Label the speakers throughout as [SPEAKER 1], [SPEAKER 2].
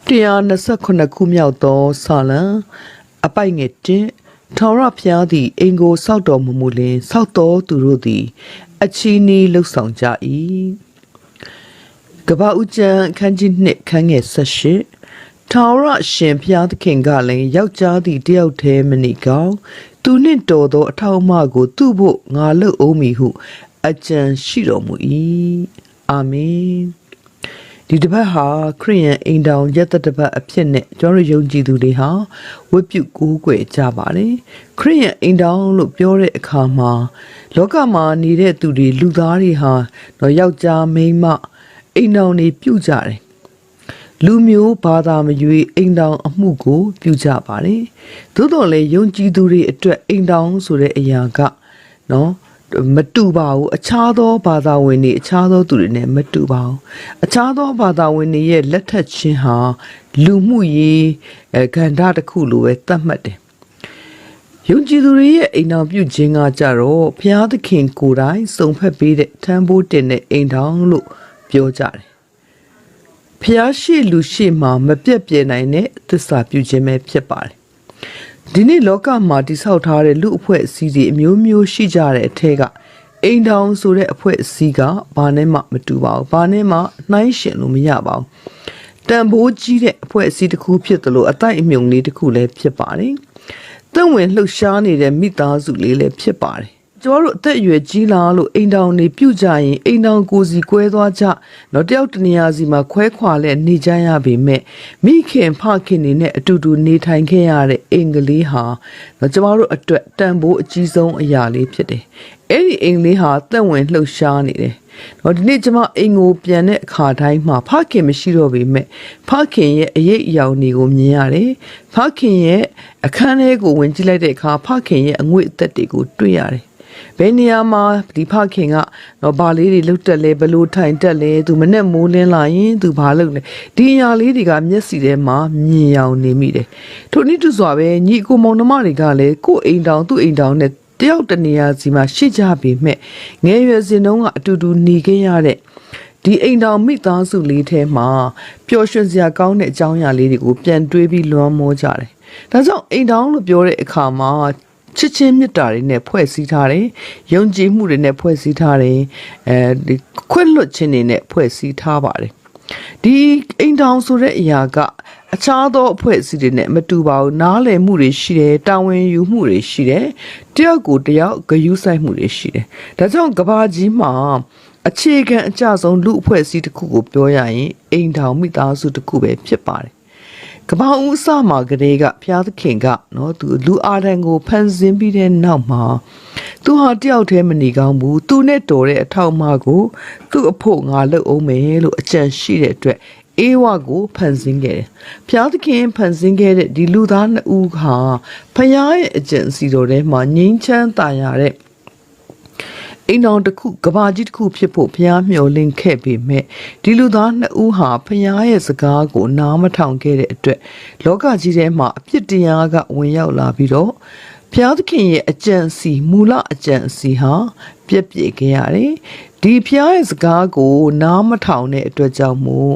[SPEAKER 1] 129ခုမြောက်သောဆာလံအပိုက်ငယ်1ထာဝရဘုရားသည်အင်ကိုစောက်တော်မူလျှင်စောက်တော်သူတို့သည်အချီးနီးလှုပ်ဆောင်ကြ၏ကပ္ပဦးကျမ်းအခန်းကြီး2ခန်းငယ်18ထာဝရရှင်ဘုရားသခင်ကလည်းယောက်ျားသည်တယောက်တည်းမနေကောင်းသူနှင့်တော်သောအထောက်အမကိုသူ့ဖို့ငါလုပ်အောင်မည်ဟုအကြံရှိတော်မူ၏အာမင်ဒီတစ်ပတ်ဟာခရစ်ယာန်အိမ်တောင်ရက်တစ်ပတ်အဖြစ်နဲ့ကျွန်တော်ယုံကြည်သူတွေဟာဝတ်ပြုကိုးကွယ်ကြပါတယ်ခရစ်ယာန်အိမ်တောင်လို့ပြောတဲ့အခါမှာလောကမှာနေတဲ့သူတွေလူသားတွေဟာတော့ယောက်ျားမိန်းမအိမ်တောင်တွေပြုကြတယ်လူမျိုးဘာသာမရွေးအိမ်တောင်အမှုကိုပြုကြပါတယ်သို့တော်လည်းယုံကြည်သူတွေအတွက်အိမ်တောင်ဆိုတဲ့အရာကနော်မတူပါဘူးအခြားသောဘာသာဝင်တွေအခြားသောသူတွေနဲ့မတူပါဘူးအခြားသောဘာသာဝင်တွေရဲ့လက်ထက်ချင်းဟာလူမှုရေးကဏ္ဍတစ်ခုလိုပဲသတ်မှတ်တယ်ယုံကြည်သူတွေရဲ့အိမ်တော်ပြုခြင်းကကြတော့ဘုရားသခင်ကိုယ်တိုင်စုံဖက်ပေးတဲ့ထမ်းဖို့တင်တဲ့အိမ်တော်လို့ပြောကြတယ်ဘုရားရှိလူရှိမှမပြတ်ပြဲနိုင်တဲ့သစ္စာပြုခြင်းပဲဖြစ်ပါတယ်ဒီနေ့လောကမှာတိဆောက်ထားတဲ့လူအဖွဲ့အစည်းတွေအမျိုးမျိုးရှိကြတဲ့အထက်ကအိမ်ထောင်ဆိုတဲ့အဖွဲ့အစည်းကဘာနဲ့မှမတူပါဘူးဘာနဲ့မှနှိုင်းယှဉ်လို့မရပါဘူးတန်ဖိုးကြီးတဲ့အဖွဲ့အစည်းတစ်ခုဖြစ်တယ်လို့အတိုက်အမြုံလေးတစ်ခုလည်းဖြစ်ပါတယ်တင့်ဝင်လှုပ်ရှားနေတဲ့မိသားစုလေးလည်းဖြစ်ပါတယ်ကျွန်တော်တို့အသက်အရွယ်ကြီးလာလို့အိမ်တောင်နေပြုတ်ကြရင်အိမ်တောင်ကိုစီကွဲသွားကြတော့တယောက်တနေရာစီမှာခွဲခွာလဲနေကြရပေမဲ့မိခင်ဖခင်နေနဲ့အတူတူနေထိုင်ခဲ့ရတဲ့အင်္ဂလိပ်ဟာတော့ကျွန်တော်တို့အတွက်တန်ဖိုးအကြီးဆုံးအရာလေးဖြစ်တယ်အဲ့ဒီအင်္ဂလိပ်ဟာသက်ဝင်လှုပ်ရှားနေတယ်တော့ဒီနေ့ကျွန်မအိမ်ကိုပြန်တဲ့အခါတိုင်းမှာဖခင်မရှိတော့ပေမဲ့ဖခင်ရဲ့အရေးအယောင်တွေကိုမြင်ရတယ်ဖခင်ရဲ့အခန်းထဲကိုဝင်ကြည့်လိုက်တဲ့အခါဖခင်ရဲ့အငွေ့အသက်တွေကိုတွေ့ရတယ်ဘယ်နေရာမှာဒီဖခင်ကတော့ဘာလေးတွေလှုပ်တက်လဲဘလို့ထိုင်တက်လဲသူမနဲ့မိုးလင်းလာရင်သူဘာလုပ်လဲဒီအရာလေးတွေကမျက်စိထဲမှာမြင်ရောင်နေမိတယ်ထို့နည်းတူစွာပဲညီကိုမောင်နှမတွေကလည်းကိုယ်အိမ်တောင်သူ့အိမ်တောင်နဲ့တယောက်တနေရာစီမှာရှိကြပေမဲ့ငယ်ရွယ်စဉ်တုန်းကအတူတူနေခဲ့ရတဲ့ဒီအိမ်တောင်မိသားစုလေးထဲမှာပျော်ရွှင်စရာကောင်းတဲ့အကြောင်းအရာလေးတွေကိုပြန်တွေးပြီးလွမ်းမိုးကြတယ်ဒါကြောင့်အိမ်တောင်လို့ပြောတဲ့အခါမှာချစ်ချင်းမြတ်တာတွေနဲ့ဖွဲ့စည်းထားတယ်ယုံကြည်မှုတွေနဲ့ဖွဲ့စည်းထားတယ်ဒီခွင့်လွတ်ခြင်းတွေနဲ့ဖွဲ့စည်းထားပါတယ်ဒီအိမ်တောင်ဆိုတဲ့အရာကအခြားသောအဖွဲ့အစည်းတွေနဲ့မတူပါဘူးနားလည်မှုတွေရှိတယ်တာဝန်ယူမှုတွေရှိတယ်တယောက်ကိုတယောက်ဂရုစိုက်မှုတွေရှိတယ်ဒါကြောင့်ကဘာကြီးမှာအခြေခံအကျဆုံးလူအဖွဲ့အစည်းတစ်ခုကိုပြောရရင်အိမ်တောင်မိသားစုတစ်ခုပဲဖြစ်ပါတယ်ကမ္ဘာဦးစမှာကလေးကဘုရားသခင်ကနော်သူလူအားတန်းကိုဖန်ဆင်းပြီးတဲ့နောက်မှာသူဟာတယောက်တည်းမနေကောင်းဘူးသူနဲ့တော်တဲ့အထောက်အမကိုသူ့အဖို့ငါလုပ်အောင်မယ်လို့အကြံရှိတဲ့အတွက်အေဝါကိုဖန်ဆင်းခဲ့တယ်ဘုရားသခင်ဖန်ဆင်းခဲ့တဲ့ဒီလူသားနှစ်ဦးဟာဘုရားရဲ့အကြံစီတော်ထဲမှာငြိမ်းချမ်းသာရတဲ့အိမ်တော်တစ်ခုကဘာကြီးတစ်ခုဖြစ်ဖို့ဘုရားမျှော်လင့်ခဲ့ပေမဲ့ဒီလူသားနှစ်ဦးဟာဘုရားရဲ့စကားကိုနားမထောင်ခဲ့တဲ့အတွက်လောကကြီးထဲမှာအပြစ်တရားကဝင်ရောက်လာပြီးတော့ဘုရားသခင်ရဲ့အကြံစီမူလအကြံစီဟာပြည့်ပြည့်ခဲ့ရတယ်ဒီဘုရားရဲ့စကားကိုနားမထောင်တဲ့အတွက်ကြောင့်မို့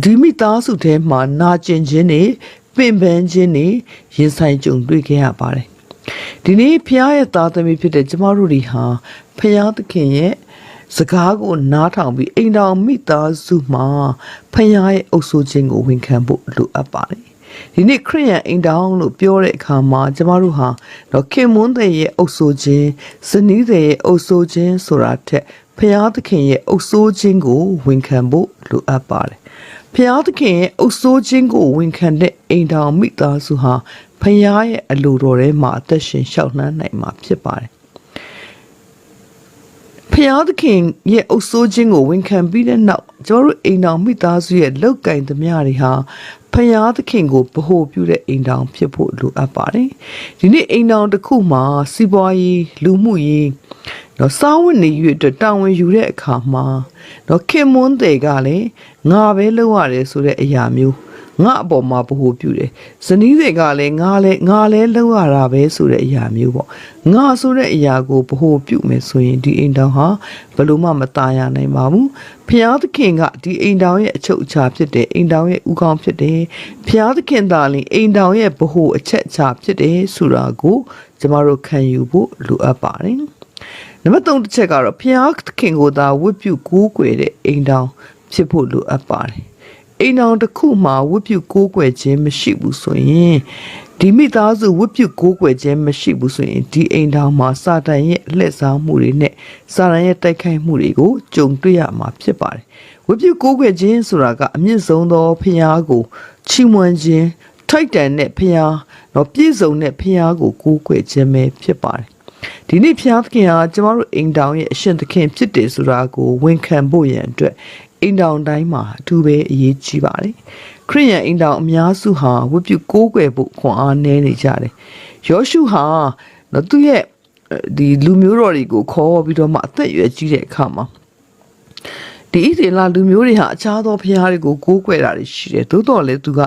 [SPEAKER 1] ဒီမိသားစုထဲမှာနာကျင်ခြင်းတွေပင်ပန်းခြင်းတွေရင်ဆိုင်ကြုံတွေ့ခဲ့ရပါတယ်ဒီနေ့ဖခင်ရဲ့သားသမီးဖြစ်တဲ့ကျမတို့တွေဟာဖခင်သခင်ရဲ့စကားကိုနားထောင်ပြီးအိမ်တော်မိသားစုမှာဖခင်ရဲ့အုပ်စိုးခြင်းကိုဝန်ခံဖို့လိုအပ်ပါတယ်ဒီနေ့ခရစ်ယာန်အိမ်တော်လို့ပြောတဲ့အခါမှာကျမတို့ဟာတော့ခင်မွန်းတဲ့ရဲ့အုပ်စိုးခြင်းဇနီးတဲ့ရဲ့အုပ်စိုးခြင်းဆိုတာထက်ဖခင်သခင်ရဲ့အုပ်စိုးခြင်းကိုဝန်ခံဖို့လိုအပ်ပါတယ်ဖခင်သခင်ရဲ့အုပ်စိုးခြင်းကိုဝန်ခံတဲ့အိမ်တော်မိသားစုဟာဖခင်ရဲ့အလိုတော်ထဲမှာအသက်ရှင်လျှောက်နှံနိုင်မှာဖြစ်ပါတယ်ဖခင်သခင်ရဲ့အုပ်စိုးခြင်းကိုဝန်ခံပြီးတဲ့နောက်ကျွန်တော်တို့အိမ်တော်မိသားစုရဲ့လောက်ကင်သမျှတွေဟာဖခင်သခင်ကိုဗဟုပြုတဲ့အိမ်တော်ဖြစ်ဖို့လိုအပ်ပါတယ်ဒီနေ့အိမ်တော်တစ်ခုမှာစီးပွားရေးလူမှုရေးတော့စားဝတ်နေရေးအတွက်တာဝန်ယူတဲ့အခါမှာတော့ခင်မွန်းတဲ့ကလည်းငါပဲလုပ်ရတယ်ဆိုတဲ့အရာမျိုး ငါအပေါ်မှာဘို့ပြုတယ်ဇနီးတွေကလည်းငါလည်းလောက်ရတာပဲဆိုတဲ့အရာမျိုးပေါ့ငါဆိုတဲ့အရာကိုဘို့ပြုမယ်ဆိုရင်ဒီအိမ်တောင်ဟာဘယ်လိုမှမตายရနိုင်ပါဘူးဖျားသခင်ကဒီအိမ်တောင်ရဲ့အချုပ်အခြာဖြစ်တယ်အိမ်တောင်ရဲ့ဥကောင်းဖြစ်တယ်ဖျားသခင်သာလျှင်အိမ်တောင်ရဲ့ဘို့အချက်အခြာဖြစ်တယ်ဆိုတာကိုကျမတို့ခံယူဖို့လိုအပ်ပါတယ်နံပါတ်3တစ်ချက်ကတော့ဖျားသခင်ကိုသာဝတ်ပြုကိုးကွယ်တဲ့အိမ်တောင်ဖြစ်ဖို့လိုအပ်ပါတယ်အိမ်တော်တစ်ခုမှာဝတ်ပြုကိုးကွယ်ခြင်းမရှိဘူးဆိုရင်ဒီမိသားစုဝတ်ပြုကိုးကွယ်ခြင်းမရှိဘူးဆိုရင်ဒီအိမ်တော်မှာစာတန်ရဲ့လှည့်စားမှုတွေနဲ့စာတန်ရဲ့တိုက်ခိုက်မှုတွေကိုကြုံတွေ့ရမှာဖြစ်ပါတယ်ဝတ်ပြုကိုးကွယ်ခြင်းဆိုတာကအမြင့်ဆုံးသောဖခင်ကိုချီးမွမ်းခြင်းထိုက်တန်တဲ့ဖခင်တော့ပြည့်စုံတဲ့ဖခင်ကိုကိုးကွယ်ခြင်းပဲဖြစ်ပါတယ်ဒီနေ့ဖခင်သခင်ဟာကျမတို့အိမ်တော်ရဲ့အရှင်သခင်ဖြစ်တယ်ဆိုတာကိုဝန်ခံဖို့ရန်အတွက်အိမ်တော်တိုင်းမှာအထူးပဲအရေးကြီးပါတယ်ခရစ်ယာန်အိမ်တော်အများစုဟာဝတ်ပြုကိုးကွယ်ဖို့ခွန်အားနည်းနေကြတယ်ယောရှုဟာသူ့ရဲ့ဒီလူမျိုးတော်တွေကိုခေါ်ပြီးတော့မှအသက်အရွယ်ကြီးတဲ့အခါမှာဒီဣသရေလလူမျိုးတွေဟာအခြားသောဘုရားတွေကိုကိုးကွယ်တာတွေရှိတယ်သို့တော်လည်းသူက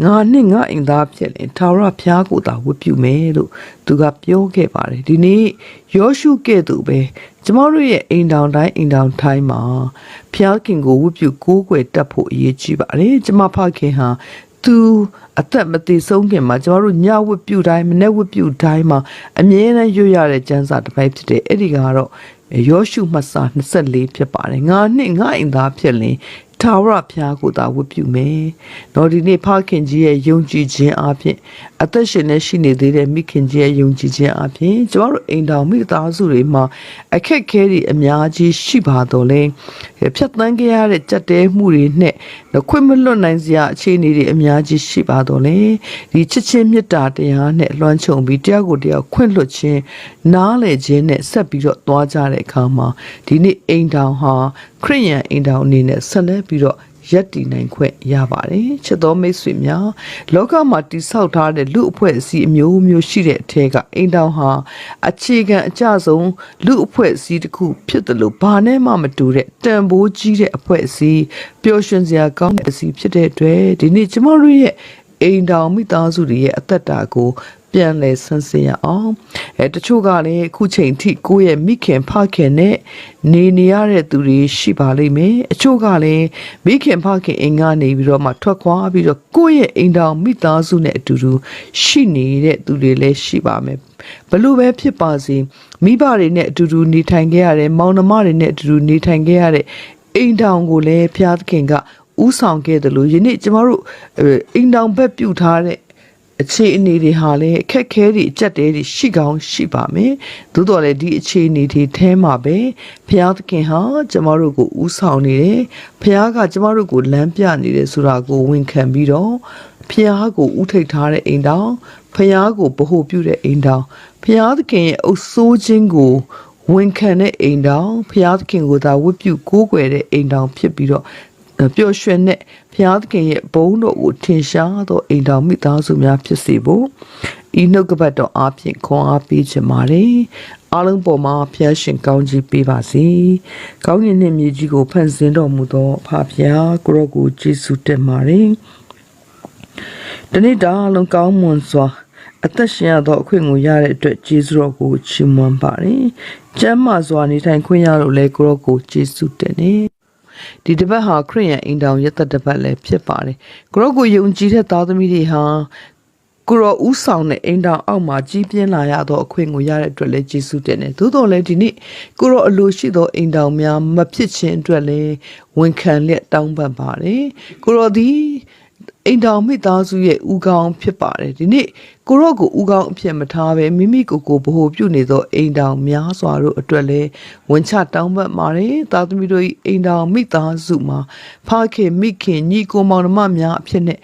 [SPEAKER 1] ငါနဲ့ငါအိမ်သားဖြစ်ရင်ထာဝရဘုရားကိုသာဝတ်ပြုမယ်လို့သူကပြောခဲ့ပါတယ်ဒီနေ့ယောရှုကဲ့သို့ပဲကျမတို့ရဲ့အိမ်တောင်တိုင်းအိမ်တောင်တိုင်းမှာဘုရားခင်ကိုဝတ်ပြုကိုးကွယ်တတ်ဖို့အရေးကြီးပါတယ်ကျမဖခင်ဟာသူအသက်မသေးဆုံးခင်မှာကျမတို့ညဝတ်ပြုတိုင်းမနေ့ဝတ်ပြုတိုင်းမှာအမြဲတမ်းရွတ်ရတဲ့ကျမ်းစာတစ်ပိုက်ဖြစ်တယ်အဲ့ဒီကတော့ယောရှုမှတ်စာ24ဖြစ်ပါတယ်ငါနဲ့ငါအိမ်သားဖြစ်ရင်ထာဝရဘုရားကိုသာဝတ်ပြုမယ်။တော့ဒီနေ့ဖခင်ကြီးရဲ့ယုံကြည်ခြင်းအပြင်အသက်ရှင်နေရှိနေသေးတဲ့မိခင်ကြီးရဲ့ယုံကြည်ခြင်းအပြင်ကျမတို့အိမ်တော်မိသားစုတွေမှာအခက်ခဲတွေအများကြီးရှိပါတော့လဲ။ဖြတ်သန်းခဲ့ရတဲ့ကြက်တဲမှုတွေနဲ့ခွင့်မလွတ်နိုင်စရာအခြေအနေတွေအများကြီးရှိပါတော့လဲ။ဒီချစ်ချင်းမေတ္တာတရားနဲ့လွှမ်းခြုံပြီးတရားကိုတရားခွင့်လွှတ်ခြင်းနားလည်ခြင်းနဲ့ဆက်ပြီးတော့သွားကြတဲ့အခါမှာဒီနေ့အိမ်တော်ဟာခရစ်ယာန်အိမ်တော်အနေနဲ့ဆက်လက်ပြီးတော့ရက်တည်နိုင်ခွင့်ရပါတယ်ချစ်တော်မိတ်ဆွေများလောကမှာတည်ဆောက်ထားတဲ့လူအဖွဲ့အစည်းအမျိုးမျိုးရှိတဲ့အထက်ကအိမ်တော်ဟာအခြေခံအကျဆုံးလူအဖွဲ့အစည်းတစ်ခုဖြစ်တယ်လို့ဘာနဲ့မှမတူတဲ့တန်ဖိုးကြီးတဲ့အဖွဲ့အစည်းပျော်ရွှင်စရာကောင်းတဲ့အစည်းဖြစ်တဲ့အတွက်ဒီနေ့ကျမတို့ရဲ့အိမ်တော်မိသားစုတွေရဲ့အသက်တာကိုပြန်လဲဆန်းစစ်ရအောင်တချို့ကလည်းအခုချိန်ထိကိုယ့်ရဲ့မိခင်ဖခင်နဲ့နေရတဲ့သူတွေရှိပါလိမ့်မယ်အချို့ကလည်းမိခင်ဖခင်အိမ်ကနေပြီးတော့မှထွက်ခွာပြီးတော့ကိုယ့်ရဲ့အိမ်တော်မိသားစုနဲ့အတူတူရှိနေတဲ့သူတွေလည်းရှိပါမယ်ဘလို့ပဲဖြစ်ပါစေမိဘတွေနဲ့အတူတူနေထိုင်ခဲ့ရတယ်မောင်နှမတွေနဲ့အတူတူနေထိုင်ခဲ့ရတဲ့အိမ်တော်ကိုလည်းဘုရားသခင်ကဥဆောင်ခဲ့တယ်လို့ယနေ့ကျမတို့အိမ်တော်ဘက်ပြုထားတဲ့အခြေအနေတွေဟာလည်းအခက်ခဲတွေအကျက်တဲတွေရှိကောင်းရှိပါမယ်။သို့တော်လည်းဒီအခြေအနေတွေထဲမှာပဲဘုရားသခင်ဟာကျမတို့ကိုဥဆောင်နေတယ်။ဘုရားကကျမတို့ကိုလမ်းပြနေတယ်ဆိုတာကိုဝန်ခံပြီးတော့ဘုရားကိုဥထိတ်ထားတဲ့အိမ်တော်ဘုရားကိုဗဟုပြုတဲ့အိမ်တော်ဘုရားသခင်ရဲ့အုပ်စိုးခြင်းကိုဝန်ခံတဲ့အိမ်တော်ဘုရားသခင်ကိုသာဝတ်ပြုကိုးကွယ်တဲ့အိမ်တော်ဖြစ်ပြီးတော့ပျော်ရွှင်တဲ့ဘုရားသခင်ရဲ့ဘုန်းတော်ကိုထင်ရှားသောအိမ်တော်မိသားစုများဖြစ်စေဖို့ဤနှုတ်ကပတ်တော်အားဖြင့်ခွန်အားပေးခြင်းပါတယ်အားလုံးပေါ်မှာဖျားရှင်ကောင်းကြီးပေးပါစေကောင်းကင်နှင့်မြေကြီးကိုဖန်ဆင်းတော်မူသောဖဖျားကိုရောကိုယေရှုတင်ပါတယ်တနေ့တာလုံးကောင်းမွန်စွာအသက်ရှင်ရသောအခွင့်ကိုရတဲ့အတွက်ယေရှုတော်ကိုချီးမွမ်းပါတယ်ကျမ်းမာစွာနေထိုင်ခွင့်ရလို့လဲကိုရောကိုယေရှုတင်နေဒီတပတ်ဟာခရစ်ယာန်အိမ်တော်ရက်သက်တပတ်လည်းဖြစ်ပါတယ်ကိုရောကိုယုံကြည်တဲ့သားသမီးတွေဟာကိုရောဥဆောင်တဲ့အိမ်တော်အောက်မှာကြီးပြင်းလာရသောအခွင့်ကိုရတဲ့အတွက်လည်းယေရှုတင်တယ်သို့တော်လည်းဒီနေ့ကိုရောအလိုရှိသောအိမ်တော်များမဖြစ်ခြင်းအတွက်လည်းဝန်ခံလျက်တောင်းပန်ပါတယ်ကိုရောဒီအိမ်တော်မိသားစုရဲ့ဥကောင်းဖြစ်ပါတယ်ဒီနေ့ကိုရော့ကိုဥကောင်းအဖြစ်မထားပဲမိမိကိုယ်ကိုဗဟုပြုနေသောအိမ်တော်များစွာတို့အတွက်လည်းဝန်ချတောင်းပန်ပါတယ်သားသမီးတို့၏အိမ်တော်မိသားစုမှာဖခင်မိခင်ညီကိုမောင်နှမများအဖြစ်နဲ့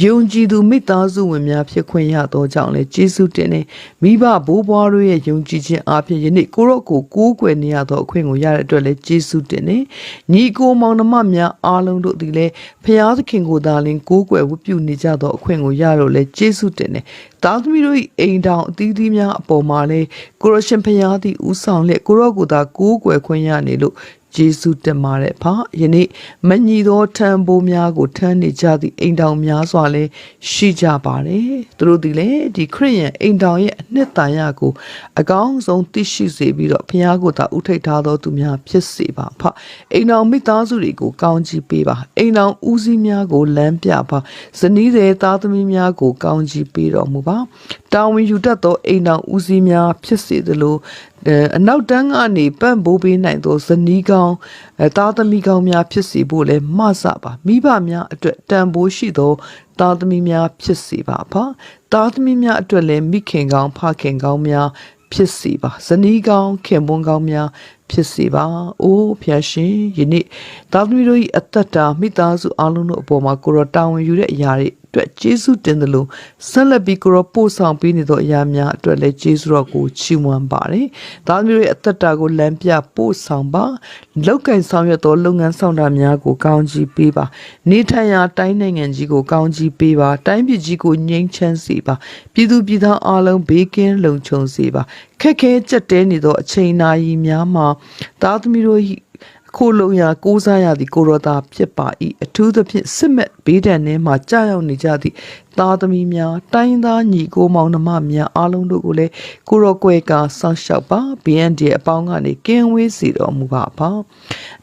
[SPEAKER 1] ယုံကြည်သူမိသားစုဝင်များဖြစ်ခွင့်ရသောကြောင့်လည်းယေရှုတင်နေမိဘဘိုးဘွားတို့ရဲ့ယုံကြည်ခြင်းအပြင်ယနေ့ကိုရော့ကိုကိုးကွယ်နေရသောအခွင့်ကိုရတဲ့အတွက်လည်းယေရှုတင်နေညီကိုမောင်နှမများအားလုံးတို့သည်လည်းဖခင်သခင်ကိုသာလျှင်ကိုးကွယ်ဝတ်ပြုနေကြသောအခွင့်ကိုရတော့လည်းယေရှုတင်နေသားသမီးတို့၏အိမ်တော်အသီးသီးများအပေါ်မှာလည်းကိုရရှင်ဖခင်သည်ဥဆောင်လျက်ကိုရော့ကိုသာကိုးကွယ်ခွင့်ရနေလို့ ကျေးဇူးတင်ပါတယ်ဖယနေ့မညီသောထံပိုးများကိုထမ်းနေကြသည့်အိမ်တောင်များစွာလည်းရှိကြပါတယ်သူတို့ဒီလေဒီခရစ်ယာန်အိမ်တောင်ရဲ့အနှစ်သာရကိုအကောင်းဆုံးသိရှိစေပြီးတော့ဖခင်ကိုသာဥထိတ်ထားသောသူများဖြစ်စေပါဖအိမ်တော်မိသားစုတွေကိုကောင်းချီးပေးပါအိမ်တော်ဦးစီးများကိုလမ်းပြပါဇနီးတဲ့သားသမီးများကိုကောင်းချီးပေးတော်မူပါတာဝန်ယူတတ်သောအိမ်တော်ဦးစီးများဖြစ်စေသလိုအနောက်တန်းကနေပံ့ပိုးပေးနိုင်သောဇနီးကောင်းသားသမီးကောင်းများဖြစ်စေဖို့လည်းမဆပါမိဘများအတွက်တန်ဖိုးရှိသောသားသမီးများဖြစ်စေပါဖသားသမီးများအတွက်လည်းမိခင်ကောင်းဖခင်ကောင်းများဖြစ်စေပါဇနီးကောင်းခင်ပွန်းကောင်းများဖြစ်စေပါအိုးဖျာရှင်ယနေ့သားသမီးတို့၏အသက်တာမိသားစုအလုံးတို့အပေါ်မှာကိုရောတာဝန်ယူတဲ့အရာတွေအတွက်ကျေးဇူးတင်တယ်လို့ဆက်လက်ပြီးကိုရောပို့ဆောင်ပေးနေသောအရာများအတွက်လည်းကျေးဇူးတော်ကိုချီးမွမ်းပါတယ်သားသမီးတို့ရဲ့အသက်တာကိုလမ်းပြပို့ဆောင်ပါလောက်ကင်ဆောင်ရွက်သောလုပ်ငန်းဆောင်တာများကိုကောင်းချီးပေးပါနေထိုင်ရာတိုင်းနိုင်ငံကြီးကိုကောင်းချီးပေးပါတိုင်းပြည်ကြီးကိုငြိမ်းချမ်းစေပါပြည်သူပြည်သားအလုံးဘေးကင်းလုံခြုံစေပါခက်ခဲကြက်တဲနေသောအချိန်နာရီများမှာသားသမီးတို့ခိုလုံရာကိုးစားရသည့်ကိုရောသားဖြစ်ပါ၏အထူးသဖြင့်စစ်မဲ့ဘေးဒဏ်ထဲမှာကြာရောက်နေကြသည့်သားသမီးများတိုင်းသားညီကိုမောင်နှမများအားလုံးတို့ကိုလည်းကိုရောကွယ်ကာဆောင်းလျှောက်ပါ BND အပေါင်းကနေကင်းဝေးစေတော်မူပါပါ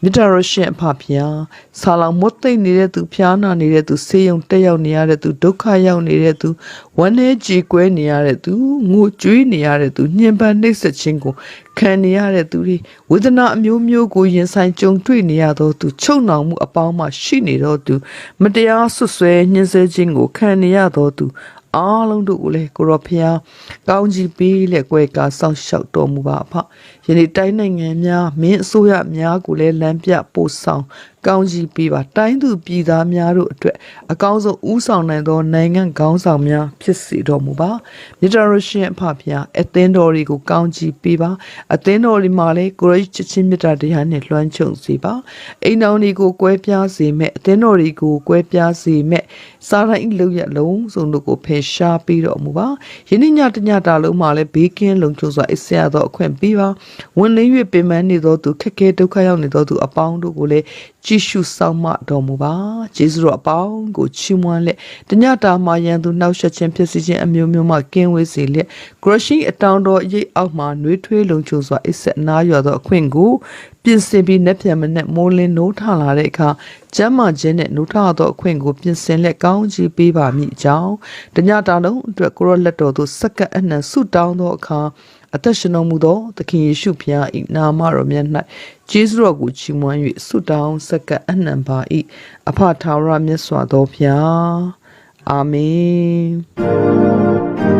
[SPEAKER 1] မြတ်တော်ရှင်အဖဖျားဆာလောင်မတ်သိမ့်နေတဲ့သူဖျားနာနေတဲ့သူဆေးရုံတက်ရောက်နေရတဲ့သူဒုက္ခရောက်နေတဲ့သူဝမ်းနည်းကြေကွဲနေရတဲ့သူငိုကြွေးနေရတဲ့သူညှဉ်းပန်းနှိပ်စက်ခြင်းကိုခံနေရတဲ့သူတွေဝေဒနာအမျိုးမျိုးကိုရင်ဆိုင်ကြုံတွေ့နေရသောသူချုပ်နှောင်မှုအပေါင်းမှရှိနေတော့သူမတရားဆွဆွဲညှဉ်းဆဲခြင်းကိုခံနေရတော့သူအားလုံးတို့ကိုလည်းကိုရောဖျားကောင်းကြီးပေးလက်ကွယ်ကာဆောင်းလျှောက်တော်မူပါဖယနေ့တိုင်းနိုင်ငံများမင်းအစိုးရများကိုလည်းလမ်းပြပို့ဆောင်ကောင်းကြီးပေးပါတိုင်းသူပြည်သားများတို့အတွက်အကောင်းဆုံးဦးဆောင်နိုင်သောနိုင်ငံခေါင်းဆောင်များဖြစ်စေတော်မူပါမြတ်တော်ရှင်အဖဖျားအသင်းတော်တွေကိုကောင်းကြီးပေးပါအသင်းတော်တွေမှာလည်းကိုရောချစ်ချင်းမြတ်တရားနဲ့လွှမ်းခြုံစေပါအိမ်တော်တွေကိုကွဲပြားစေမဲ့အသင်းတော်တွေကိုကွဲပြားစေမဲ့စာတိုင်းလုံးရလုံးစုံတို့ကိုဖယ်ရှားပေးတော်မူပါယနေ့ညတညတာလုံးမှာလည်းဘေးကင်းလုံခြုံစွာအစရသောအခွင့်ပေးပါဝင်လင်း၍ပင်ပန်းနေသောသူခက်ခဲဒုက္ခရောက်နေသောသူအပေါင်းတို့ကိုလည်းကြည်ရှုဆောင်မတော်မူပါကျေးဇူးတော်အပေါင်းကိုချီးမွမ်းလက်တညတာမှာရန်သူနှောက်ယှက်ခြင်းဖြစ်စေခြင်းအမျိုးမျိုးမှကင်းဝေးစေလက်ဂရရှိအတောင်တော်ရိပ်အောက်မှာနှွေးထွေးလုံခြုံစွာအဆက်နားရွာသောအခွင့်ကိုပြင်ဆင်ပြီးနှက်ပြန်မနဲ့မိုးလင်းနိုးထလာတဲ့အခါကျမ်းမာခြင်းနဲ့နိုးထသောအခွင့်ကိုပြင်ဆင်လက်ကောင်းချီးပေးပါမိကြောင်းတညတာလုံးအတွက်ကိုရောလက်တော်သို့စက္ကန့်အနှံဆုတောင်းသောအခါအသက်ရှင်တော်မူသောသခင်ယေရှုဖျား၏နာမတော်မြတ်၌ကျေးဇူးတော်ကိုချီးမွမ်း၍ဆုတောင်းစက္ကန့်အနှံပါ၏အဖထာဝရမြတ်စွာသောဖျားအာမင်